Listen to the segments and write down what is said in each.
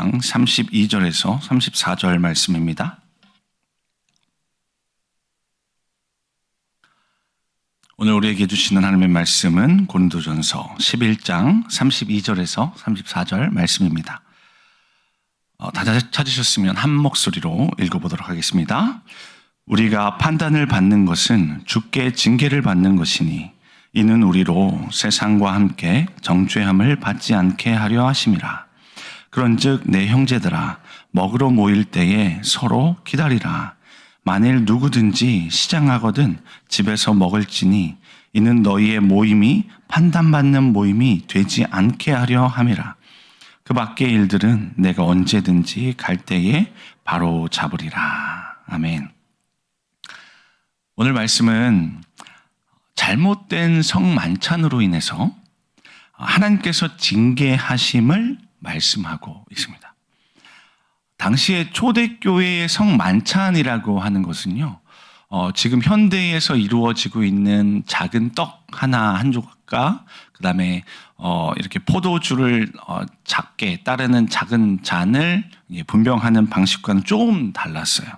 32절에서 34절 말씀입니다. 오늘 우리에게 주시는 하나님의 말씀은 고린도전서 11장 32절에서 34절 말씀입니다. 다 찾으셨으면 한 목소리로 읽어보도록 하겠습니다. 우리가 판단을 받는 것은 주께 징계를 받는 것이니 이는 우리로 세상과 함께 정죄함을 받지 않게 하려 하심이라. 그런즉 내 형제들아, 먹으러 모일 때에 서로 기다리라. 만일 누구든지 시장하거든 집에서 먹을지니 이는 너희의 모임이 판단받는 모임이 되지 않게 하려 함이라. 그 밖의 일들은 내가 언제든지 갈 때에 바로 잡으리라. 아멘. 오늘 말씀은 잘못된 성만찬으로 인해서 하나님께서 징계하심을 말씀하고 있습니다. 당시에 초대교회의 성만찬이라고 하는 것은요, 지금 현대에서 이루어지고 있는 작은 떡 하나 한 조각과 그 다음에 이렇게 포도주를 작게 따르는 작은 잔을 분병하는 방식과는 조금 달랐어요.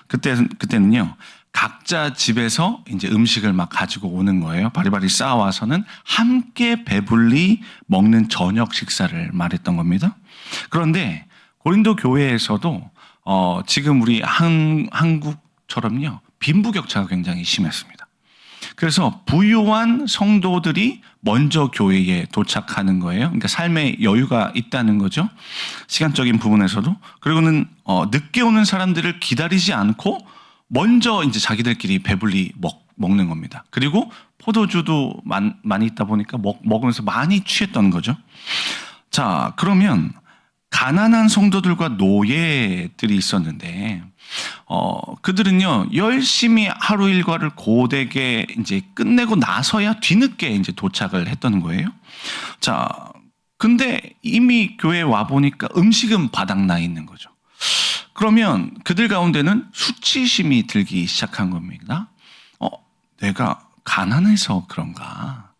그때는요, 각자 집에서 이제 음식을 막 가지고 오는 거예요. 바리바리 쌓아와서는 함께 배불리 먹는 저녁 식사를 말했던 겁니다. 그런데 고린도 교회에서도 지금 우리 한국처럼요, 빈부격차가 굉장히 심했습니다. 그래서 부유한 성도들이 먼저 교회에 도착하는 거예요. 그러니까 삶에 여유가 있다는 거죠. 시간적인 부분에서도. 그리고는 늦게 오는 사람들을 기다리지 않고 먼저 이제 자기들끼리 배불리 먹는 겁니다. 그리고 포도주도 많이 있다 보니까 먹으면서 많이 취했던 거죠. 자, 그러면 가난한 성도들과 노예들이 있었는데, 그들은요, 열심히 하루 일과를 고되게 이제 끝내고 나서야 뒤늦게 이제 도착을 했던 거예요. 자, 근데 이미 교회에 와보니까 음식은 바닥나 있는 거죠. 그러면 그들 가운데는 수치심이 들기 시작한 겁니다. 내가 가난해서 그런가?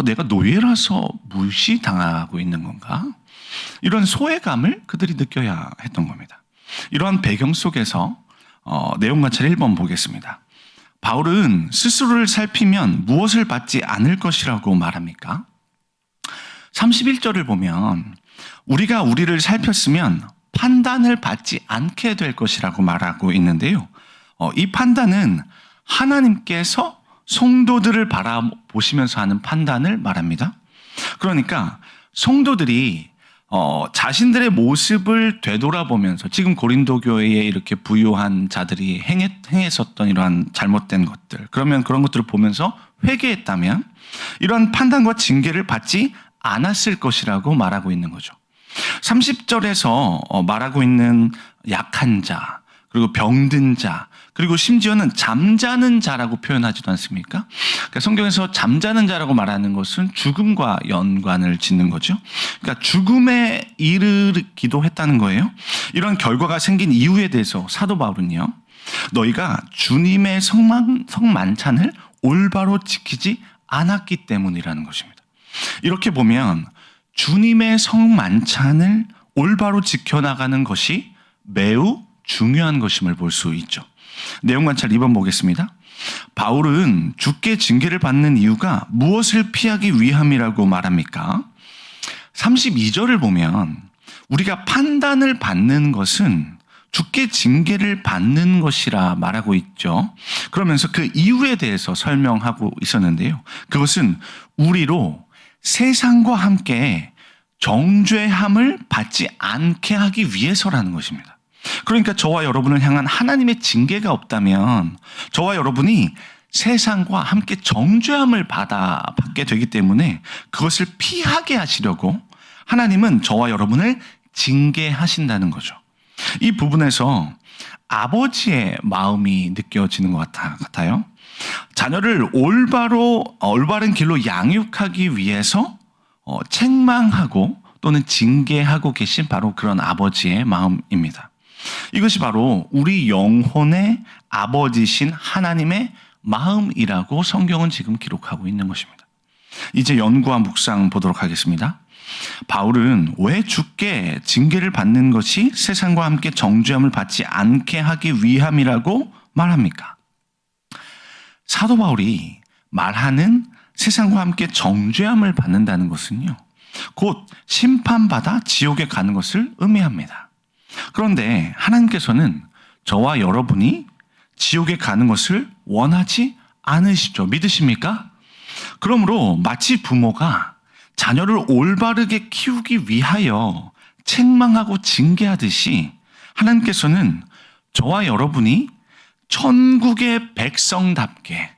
내가 노예라서 무시당하고 있는 건가? 이런 소외감을 그들이 느껴야 했던 겁니다. 이러한 배경 속에서 내용 관찰 1번 보겠습니다. 바울은 스스로를 살피면 무엇을 받지 않을 것이라고 말합니까? 31절을 보면 우리가 우리를 살폈으면 판단을 받지 않게 될 것이라고 말하고 있는데요. 이 판단은 하나님께서 성도들을 바라보시면서 하는 판단을 말합니다. 그러니까 성도들이 자신들의 모습을 되돌아보면서 지금 고린도 교회에 이렇게 부유한 자들이 행했었던 이러한 잘못된 것들, 그러면 그런 것들을 보면서 회개했다면 이러한 판단과 징계를 받지 않았을 것이라고 말하고 있는 거죠. 30절에서 말하고 있는 약한 자, 그리고 병든 자, 그리고 심지어는 잠자는 자라고 표현하지도 않습니까? 그러니까 성경에서 잠자는 자라고 말하는 것은 죽음과 연관을 짓는 거죠. 그러니까 죽음에 이르기도 했다는 거예요. 이런 결과가 생긴 이유에 대해서 사도 바울은요, 너희가 주님의 성만찬을 올바로 지키지 않았기 때문이라는 것입니다. 이렇게 보면 주님의 성만찬을 올바로 지켜나가는 것이 매우 중요한 것임을 볼 수 있죠. 내용 관찰 2번 보겠습니다. 바울은 주께 징계를 받는 이유가 무엇을 피하기 위함이라고 말합니까? 32절을 보면 우리가 판단을 받는 것은 주께 징계를 받는 것이라 말하고 있죠. 그러면서 그 이유에 대해서 설명하고 있었는데요. 그것은 우리로 세상과 함께 정죄함을 받지 않게 하기 위해서라는 것입니다. 그러니까 저와 여러분을 향한 하나님의 징계가 없다면 저와 여러분이 세상과 함께 정죄함을 받게 되기 때문에 그것을 피하게 하시려고 하나님은 저와 여러분을 징계하신다는 거죠. 이 부분에서 아버지의 마음이 느껴지는 것 같아요. 자녀를 올바른 길로 양육하기 위해서 책망하고 또는 징계하고 계신 바로 그런 아버지의 마음입니다. 이것이 바로 우리 영혼의 아버지신 하나님의 마음이라고 성경은 지금 기록하고 있는 것입니다. 이제 연구와 묵상 보도록 하겠습니다. 바울은 왜 주께 징계를 받는 것이 세상과 함께 정죄함을 받지 않게 하기 위함이라고 말합니까? 사도 바울이 말하는 세상과 함께 정죄함을 받는다는 것은요, 곧 심판받아 지옥에 가는 것을 의미합니다. 그런데 하나님께서는 저와 여러분이 지옥에 가는 것을 원하지 않으시죠. 믿으십니까? 그러므로 마치 부모가 자녀를 올바르게 키우기 위하여 책망하고 징계하듯이 하나님께서는 저와 여러분이 천국의 백성답게,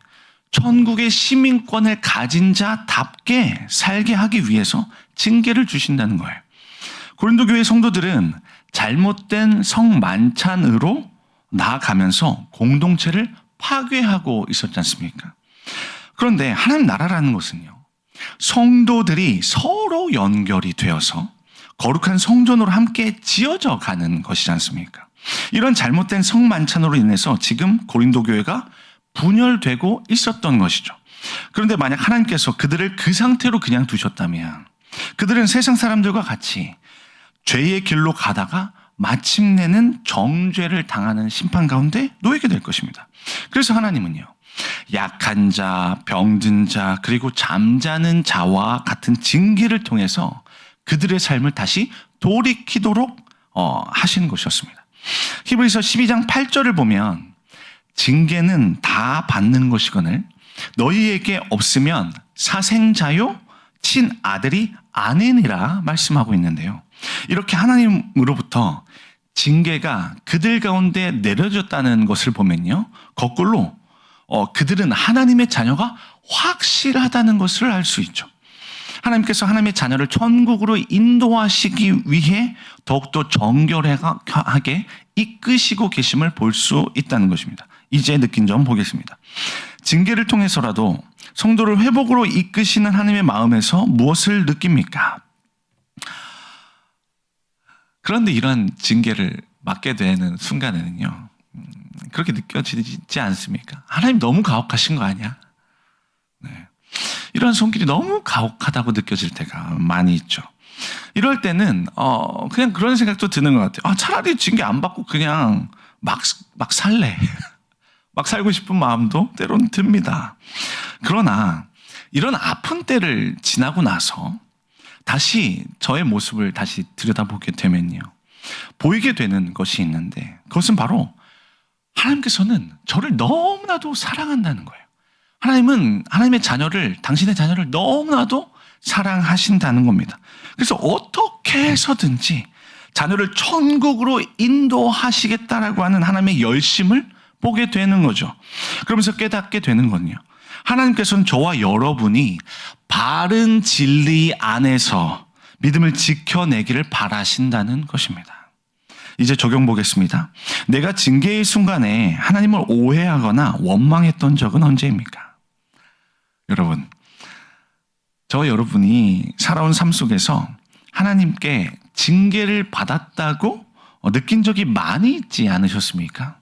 천국의 시민권을 가진 자답게 살게 하기 위해서 징계를 주신다는 거예요. 고린도 교회 성도들은 잘못된 성만찬으로 나아가면서 공동체를 파괴하고 있었지 않습니까? 그런데 하나님 나라라는 것은요, 성도들이 서로 연결이 되어서 거룩한 성전으로 함께 지어져 가는 것이지 않습니까? 이런 잘못된 성만찬으로 인해서 지금 고린도 교회가 분열되고 있었던 것이죠. 그런데 만약 하나님께서 그들을 그 상태로 그냥 두셨다면 그들은 세상 사람들과 같이 죄의 길로 가다가 마침내는 정죄를 당하는 심판 가운데 놓이게 될 것입니다. 그래서 하나님은요, 약한 자, 병든 자, 그리고 잠자는 자와 같은 징계를 통해서 그들의 삶을 다시 돌이키도록 하시는 것이었습니다. 히브리서 12장 8절을 보면 징계는 다 받는 것이거늘 너희에게 없으면 사생자요 친아들이 아니니라 말씀하고 있는데요. 이렇게 하나님으로부터 징계가 그들 가운데 내려졌다는 것을 보면요, 거꾸로 그들은 하나님의 자녀가 확실하다는 것을 알 수 있죠. 하나님께서 하나님의 자녀를 천국으로 인도하시기 위해 더욱더 정결하게 이끄시고 계심을 볼 수 있다는 것입니다. 이제 느낀 점 보겠습니다. 징계를 통해서라도 성도를 회복으로 이끄시는 하나님의 마음에서 무엇을 느낍니까? 그런데 이런 징계를 맞게 되는 순간에는요, 그렇게 느껴지지 않습니까? 하나님 너무 가혹하신 거 아니야? 네. 이런 손길이 너무 가혹하다고 느껴질 때가 많이 있죠. 이럴 때는 그냥 그런 생각도 드는 것 같아요. 차라리 징계 안 받고 그냥 막 살래. 막 살고 싶은 마음도 때로는 듭니다. 그러나 이런 아픈 때를 지나고 나서 다시 저의 모습을 다시 들여다보게 되면요, 보이게 되는 것이 있는데 그것은 바로 하나님께서는 저를 너무나도 사랑한다는 거예요. 하나님은 하나님의 자녀를, 당신의 자녀를 너무나도 사랑하신다는 겁니다. 그래서 어떻게 해서든지 자녀를 천국으로 인도하시겠다라고 하는 하나님의 열심을 보게 되는 거죠. 그러면서 깨닫게 되는 건요, 하나님께서는 저와 여러분이 바른 진리 안에서 믿음을 지켜내기를 바라신다는 것입니다. 이제 적용 보겠습니다. 내가 징계의 순간에 하나님을 오해하거나 원망했던 적은 언제입니까? 여러분, 저와 여러분이 살아온 삶 속에서 하나님께 징계를 받았다고 느낀 적이 많이 있지 않으셨습니까?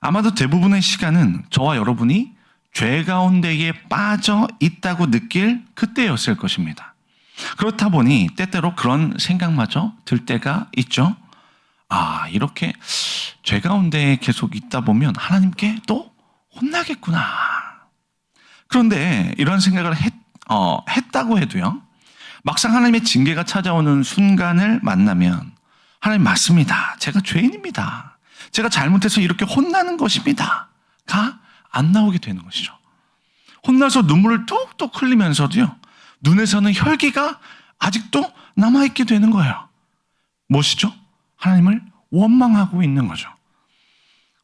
아마도 대부분의 시간은 저와 여러분이 죄 가운데에 빠져 있다고 느낄 그때였을 것입니다. 그렇다 보니 때때로 그런 생각마저 들 때가 있죠. 이렇게 죄 가운데 계속 있다 보면 하나님께 또 혼나겠구나. 그런데 이런 생각을 했다고 해도요, 막상 하나님의 징계가 찾아오는 순간을 만나면 하나님 맞습니다. 제가 죄인입니다. 제가 잘못해서 이렇게 혼나는 것입니다. 가 안 나오게 되는 것이죠. 혼나서 눈물을 뚝뚝 흘리면서도요, 눈에서는 혈기가 아직도 남아있게 되는 거예요. 무엇이죠? 하나님을 원망하고 있는 거죠.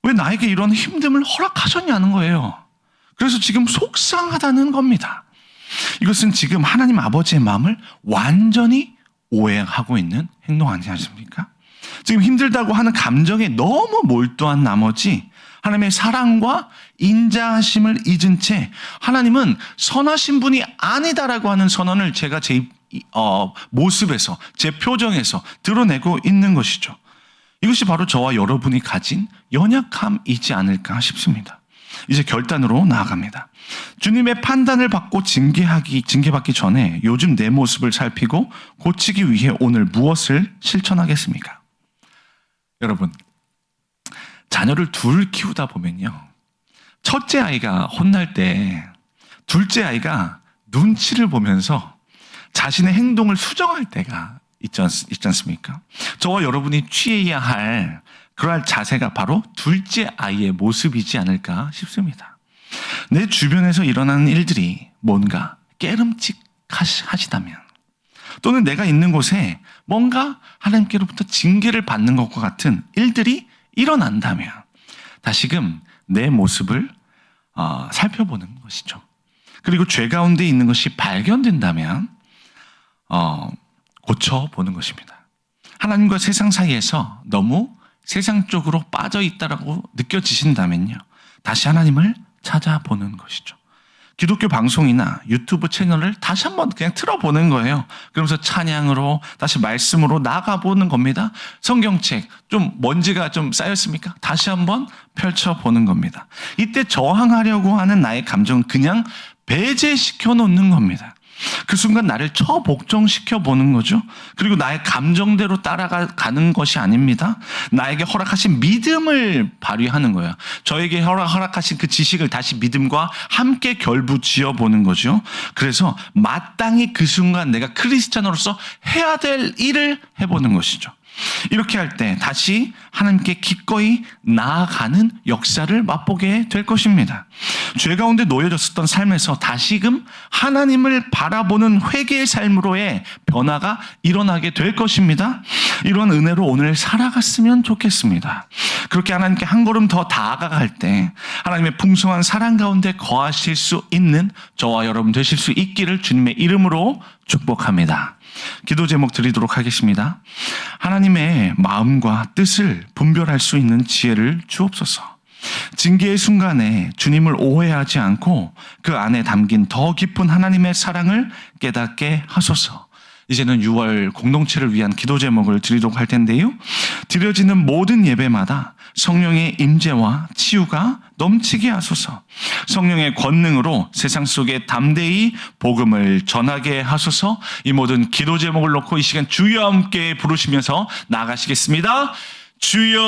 왜 나에게 이런 힘듦을 허락하셨냐는 거예요. 그래서 지금 속상하다는 겁니다. 이것은 지금 하나님 아버지의 마음을 완전히 오해하고 있는 행동 아니지 않습니까? 지금 힘들다고 하는 감정에 너무 몰두한 나머지 하나님의 사랑과 인자하심을 잊은 채 하나님은 선하신 분이 아니다라고 하는 선언을 제가 제 모습에서, 제 표정에서 드러내고 있는 것이죠. 이것이 바로 저와 여러분이 가진 연약함이지 않을까 싶습니다. 이제 결단으로 나아갑니다. 주님의 판단을 받고 징계받기 전에 요즘 내 모습을 살피고 고치기 위해 오늘 무엇을 실천하겠습니까? 여러분, 자녀를 둘 키우다 보면요, 첫째 아이가 혼날 때 둘째 아이가 눈치를 보면서 자신의 행동을 수정할 때가 있지 않습니까? 저와 여러분이 취해야 할 그러할 자세가 바로 둘째 아이의 모습이지 않을까 싶습니다. 내 주변에서 일어나는 일들이 뭔가 깨름칙하시다면, 또는 내가 있는 곳에 뭔가 하나님께로부터 징계를 받는 것과 같은 일들이 일어난다면 다시금 내 모습을 살펴보는 것이죠. 그리고 죄 가운데 있는 것이 발견된다면 고쳐보는 것입니다. 하나님과 세상 사이에서 너무 세상 쪽으로 빠져 있다라고 느껴지신다면요, 다시 하나님을 찾아보는 것이죠. 기독교 방송이나 유튜브 채널을 다시 한번 그냥 틀어보는 거예요. 그러면서 찬양으로 다시 말씀으로 나가보는 겁니다. 성경책 좀 먼지가 좀 쌓였습니까? 다시 한번 펼쳐보는 겁니다. 이때 저항하려고 하는 나의 감정은 그냥 배제시켜 놓는 겁니다. 그 순간 나를 처복종시켜 보는 거죠. 그리고 나의 감정대로 따라가는 것이 아닙니다. 나에게 허락하신 믿음을 발휘하는 거예요. 저에게 허락하신 그 지식을 다시 믿음과 함께 결부지어 보는 거죠. 그래서 마땅히 그 순간 내가 크리스찬으로서 해야 될 일을 해보는 것이죠. 이렇게 할 때 다시 하나님께 기꺼이 나아가는 역사를 맛보게 될 것입니다. 죄 가운데 놓여졌었던 삶에서 다시금 하나님을 바라보는 회개의 삶으로의 변화가 일어나게 될 것입니다. 이런 은혜로 오늘 살아갔으면 좋겠습니다. 그렇게 하나님께 한 걸음 더 다가갈 때 하나님의 풍성한 사랑 가운데 거하실 수 있는 저와 여러분 되실 수 있기를 주님의 이름으로 축복합니다. 기도 제목 드리도록 하겠습니다. 하나님의 마음과 뜻을 분별할 수 있는 지혜를 주옵소서. 징계의 순간에 주님을 오해하지 않고 그 안에 담긴 더 깊은 하나님의 사랑을 깨닫게 하소서. 이제는 6월 공동체를 위한 기도 제목을 드리도록 할 텐데요, 드려지는 모든 예배마다 성령의 임재와 치유가 넘치게 하소서. 성령의 권능으로 세상 속에 담대히 복음을 전하게 하소서. 이 모든 기도 제목을 놓고 이 시간 주여 함께 부르시면서 나아가시겠습니다. 주여.